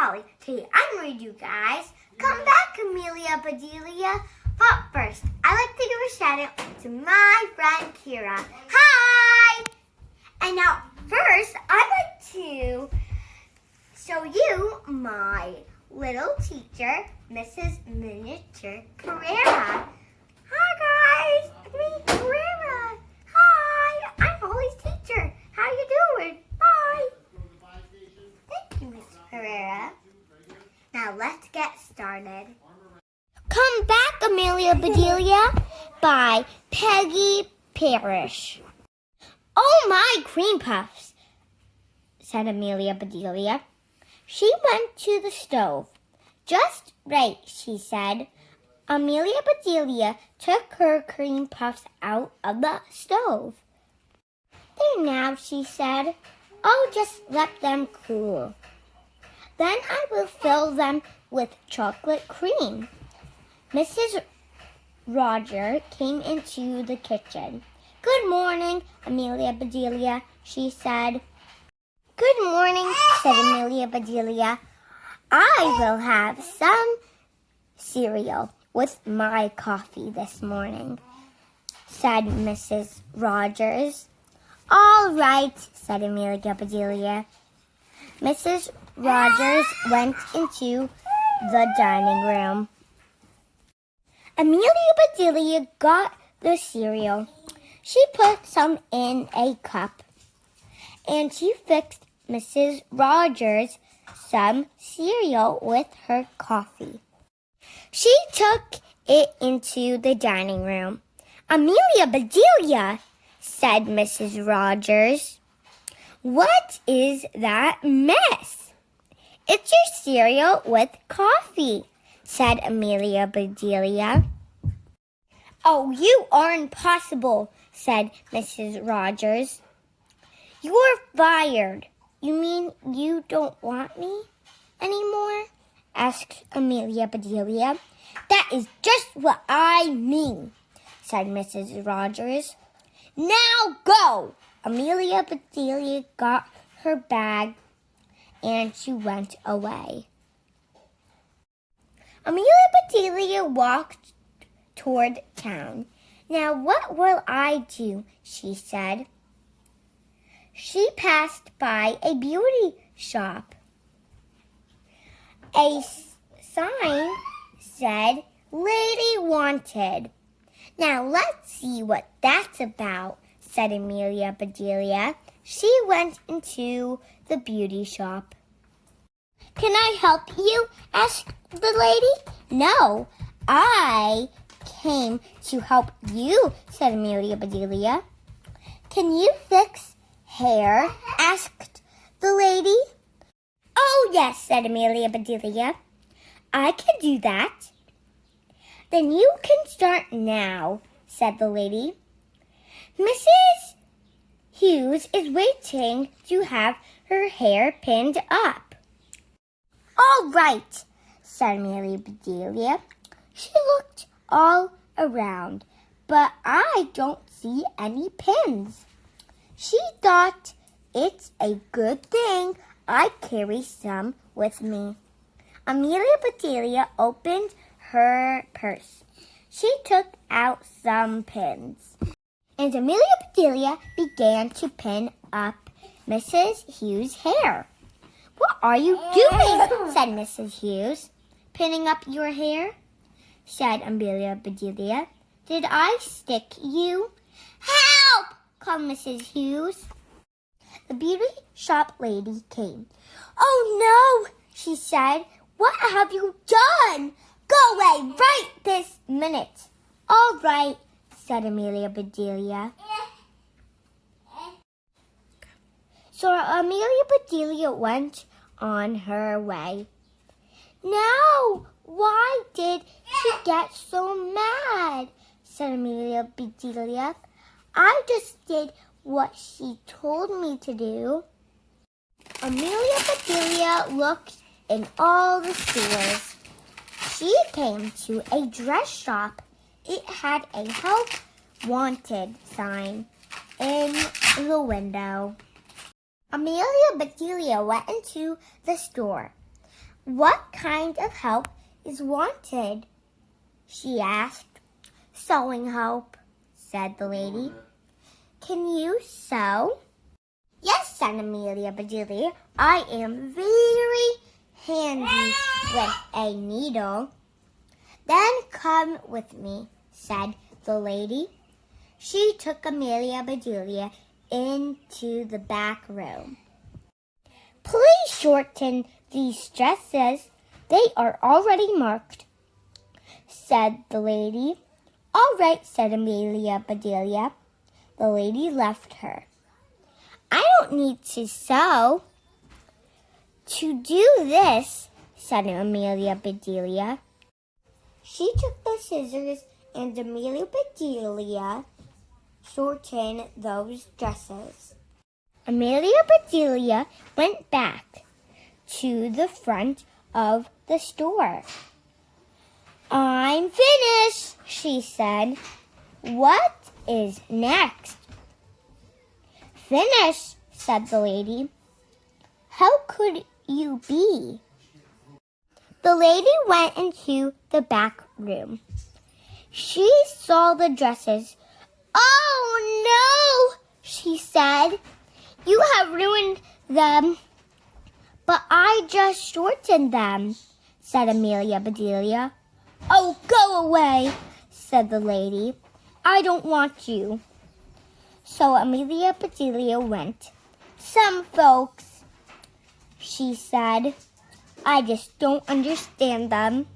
Holly. Today I'm going to do, guys, come back, Amelia, Badelia. But first, I'd like to give a shout out to my friend Kira. Hi! And now, first, I'd like to show you my little teacher, Mrs. Miniature Carrera. Hi, guys. It's me, Carrera. Hi. I'm Holly's teacher. How you doing? Bye. Thank you, Miss Carrera. Now, let's get started. Come back, Amelia, Badelia, by Peggy Parish. Oh, my cream puffs, said Amelia, Badelia. She went to the stove. Just right, she said. Amelia, Badelia took her cream puffs out of the stove. There now, she said. I'll just let them cool. Then I will fill them with chocolate cream. Mrs. Roger came into the kitchen. Good morning, Amelia, Badelia, she said. Good morning, said Amelia, Badelia. I will have some cereal with my coffee this morning, said Mrs. Rogers. All right, said Amelia, Badelia. Mrs. Rogers went into the dining room. Amelia, Badelia got the cereal. She put some in a cup, and she fixed Mrs. Rogers some cereal with her coffee. She took it into the dining room. Amelia, Badelia, said Mrs. Rogers. What is that mess? It's your cereal with coffee, said Amelia, Badelia. Oh, you are impossible, said Mrs. Rogers. You're fired. You mean you don't want me anymore? Asked Amelia, Badelia. That is just what I mean, said Mrs. Rogers. Now go! Amelia, Badelia got her bag and she went away. Amelia, Badelia walked toward town. Now what will I do? She said. She passed by a beauty shop. A sign said, Lady Wanted. Now let's see what that's about, said Amelia, Badelia. She went into the beauty shop. Can I help you? Asked the lady. No, I came to help you, said Amelia, Badelia. Can you fix hair? Asked the lady. Oh, yes, said Amelia, Badelia. I can do that. Then you can start now, said the lady. Mrs. Hughes is waiting to have her hair pinned up. All right, said Amelia, Badelia. She looked all around, but I don't see any pins. She thought it's a good thing I carry some with me. Amelia, Badelia opened her purse. She took out some pins, and Amelia, Badelia began to pin up Mrs. Hughes' hair. What are you doing? Said Mrs. Hughes. Pinning up your hair? Said Amelia, Badelia. Did I stick you? Help! Called Mrs. Hughes. The beauty shop lady came. Oh no, she said. What have you done? Go away right this minute. All right, said Amelia, Badelia. So Amelia, Badelia went on her way. Now, why did she get so mad? Said Amelia, Badelia. I just did what she told me to do. Amelia, Badelia looked in all the stores. She came to a dress shop. It had a help wanted sign in the window. Amelia, Badelia went into the store. "What kind of help is wanted?" she asked. "Sewing help," said the lady. "Can you sew?" "Yes," said Amelia Bedelia. "I am very handy with a needle." "Then come with me," said the lady. She took Amelia Bedelia into the back room. "Please shorten these dresses. They are already marked," said the lady. "All right," said Amelia Bedelia. The lady left her. "I don't need to sew." "To do this," said Amelia Bedelia. She took the scissors and Amelia Bedelia shortened those dresses. Amelia Bedelia went back to the front of the store. "I'm finished," she said. "What is next?" "Finished," said the lady. "How could you be?" The lady went into the back room. She saw the dresses. "Oh no," she said. "You have ruined them." "But I just shortened them," said Amelia Bedelia. "Oh, go away," said the lady. "I don't want you." So Amelia Bedelia went. "Some folks," she said, "I just don't understand them."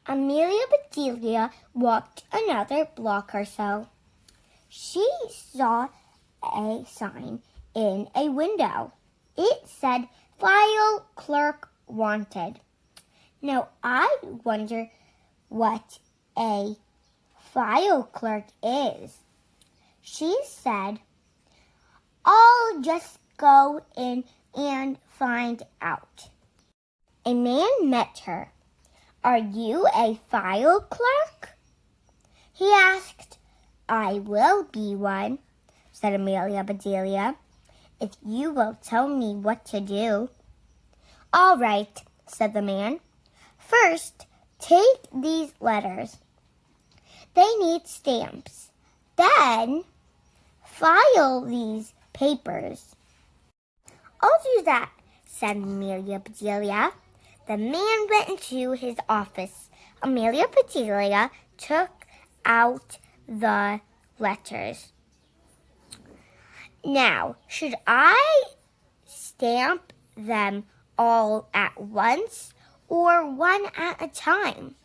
Amelia Bedelia walked another block or so. She saw a sign in a window. It said, "File clerk wanted." Now I wonder what a file clerk is. She said, "I'll just go in and find out." A man met her. "Are you a file clerk?" he asked. "I will be one," said Amelia Bedelia, "if you will tell me what to do." "All right," said the man. "First, take these letters. They need stamps. Then, file these papers." "I'll do that," said Amelia Bedelia. The man went into his office. Amelia Bedelia took out the letters. "Now, should I stamp them all at once or one at a time?"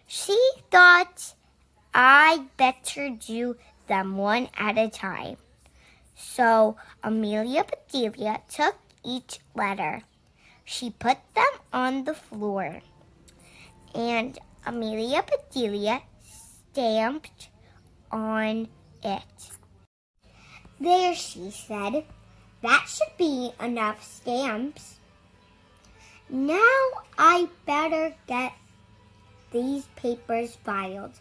She thought, "I'd better do them one at a time." So Amelia Bedelia took each letter. She put them on the floor, and Amelia Bedelia stamped on it. "There," she said. "That should be enough stamps. Now I better get these papers filed."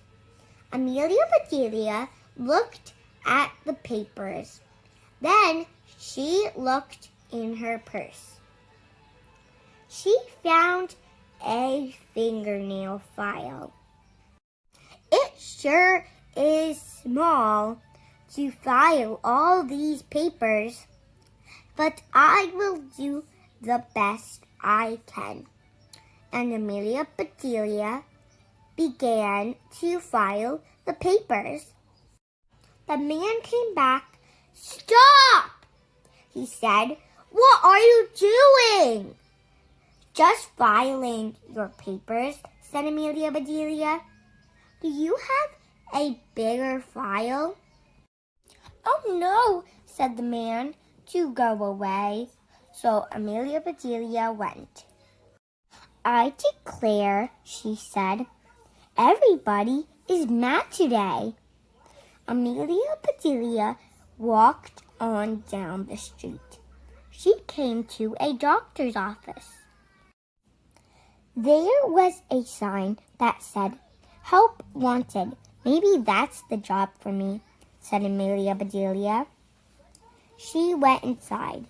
Amelia Bedelia looked at the papers. Then she looked in her purse. She found a fingernail file. "It sure is small to file all these papers, but I will do the best I can." And Amelia Bedelia began to file the papers. The man came back. "Stop!" he said. "What are you doing?" "Just filing your papers," said Amelia Bedelia. "Do you have a bigger file?" "Oh no," said the man, "to go away." So Amelia Bedelia went. "I declare," she said, "everybody is mad today." Amelia Bedelia walked on down the street. She came to a doctor's office. There was a sign that said, "Help wanted." "Maybe that's the job for me," said Amelia Bedelia. She went inside.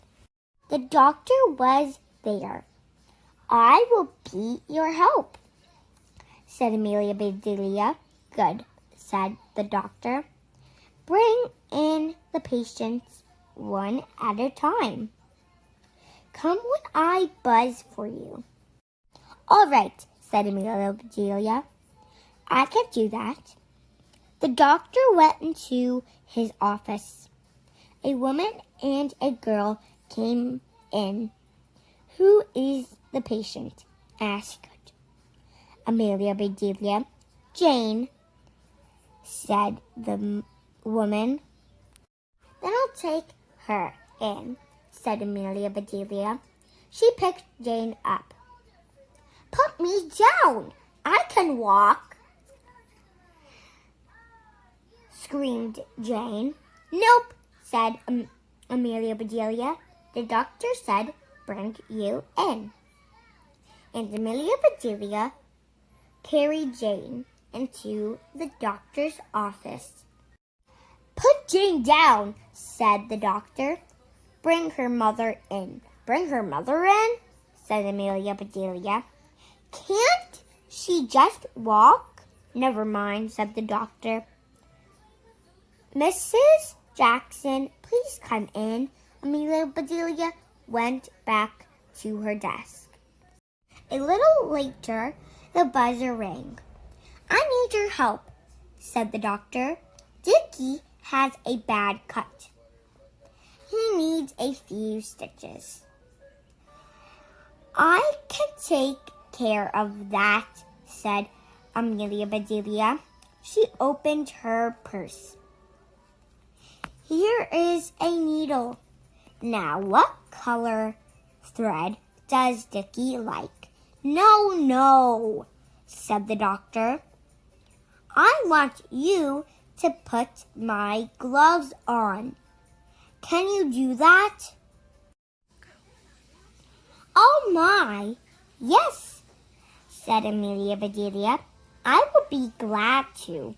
The doctor was there. I will be your help, said Amelia Badelia. Good, said the doctor. Bring in the patients one at a time. Come when I buzz for you. All right, said Amelia Badelia. I can do that. The doctor went into his office. A woman and a girl came in. Who is the patient? Asked Amelia Badelia. Jane, said the woman. Then I'll take her in, said Amelia Badelia. She picked Jane up. Put me down! I can walk, screamed Jane. Nope, said Amelia Badelia. The doctor said, bring you in. And Amelia Badelia carried Jane into the doctor's office. Put Jane down, said the doctor. Bring her mother in. Bring her mother in, said Amelia Badelia. Can't she just walk? Never mind, said the doctor. Mrs. Jackson, please come in. Amelia Badelia went back to her desk. A little later, the buzzer rang. I need your help, said the doctor. Dickie has a bad cut. He needs a few stitches. I can take care of that, said Amelia Badelia. She opened her purse. Here is a needle. Now, what color thread does Dickie like? No, said the doctor. I want you to put my gloves on. Can you do that? Oh my, yes, said Amelia Badelia. I will be glad to.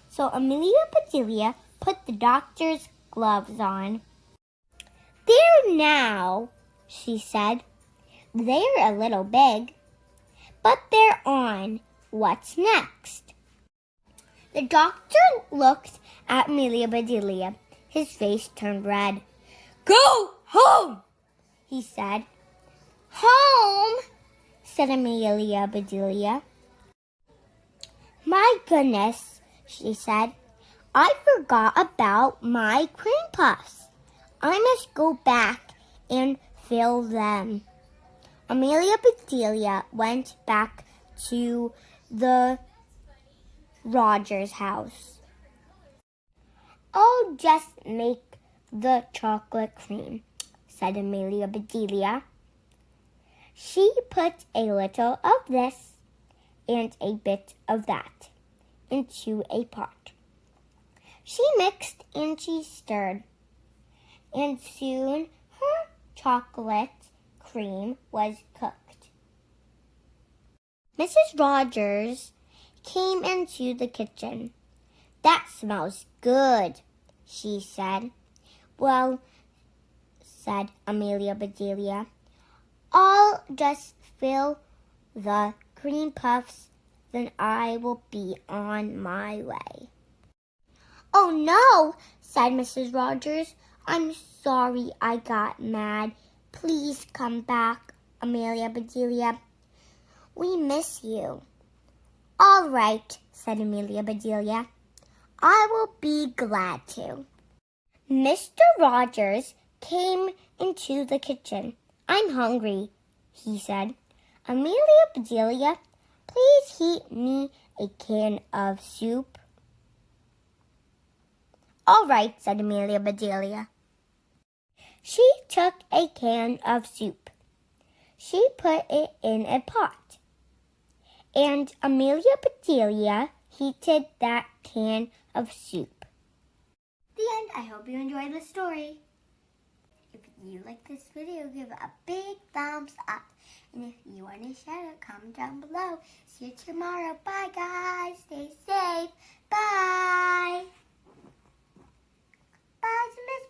So Amelia Badelia put the doctor's gloves on. There now, she said. They're a little big, but they're on. What's next? The doctor looked at Amelia Badelia. His face turned red. Go home, he said. Home, said Amelia Badelia. My goodness, she said. I forgot about my cream puffs. I must go back and fill them. Amelia Badelia went back to the Rogers house. I'll just make the chocolate cream, said Amelia Badelia. She put a little of this and a bit of that into a pot. She mixed and she stirred, and soon her chocolate cream was cooked. Mrs. Rogers came into the kitchen. That smells good, she said. Well, said Amelia Badelia, I'll just fill the cream puffs, then I will be on my way. Oh no, said Mrs. Rogers. I'm sorry I got mad. Please come back, Amelia Badelia. We miss you. All right, said Amelia Badelia. I will be glad to. Mr. Rogers came into the kitchen. I'm hungry, he said. Amelia Badelia, please heat me a can of soup. All right, said Amelia Badelia. She took a can of soup. She put it in a pot. And Amelia Badelia heated that can of soup. The end. I hope you enjoyed the story. If you like this video, give it a big thumbs up. And if you want to share it, comment down below. See you tomorrow. Bye, guys. Stay safe. Bye. Bye to Miss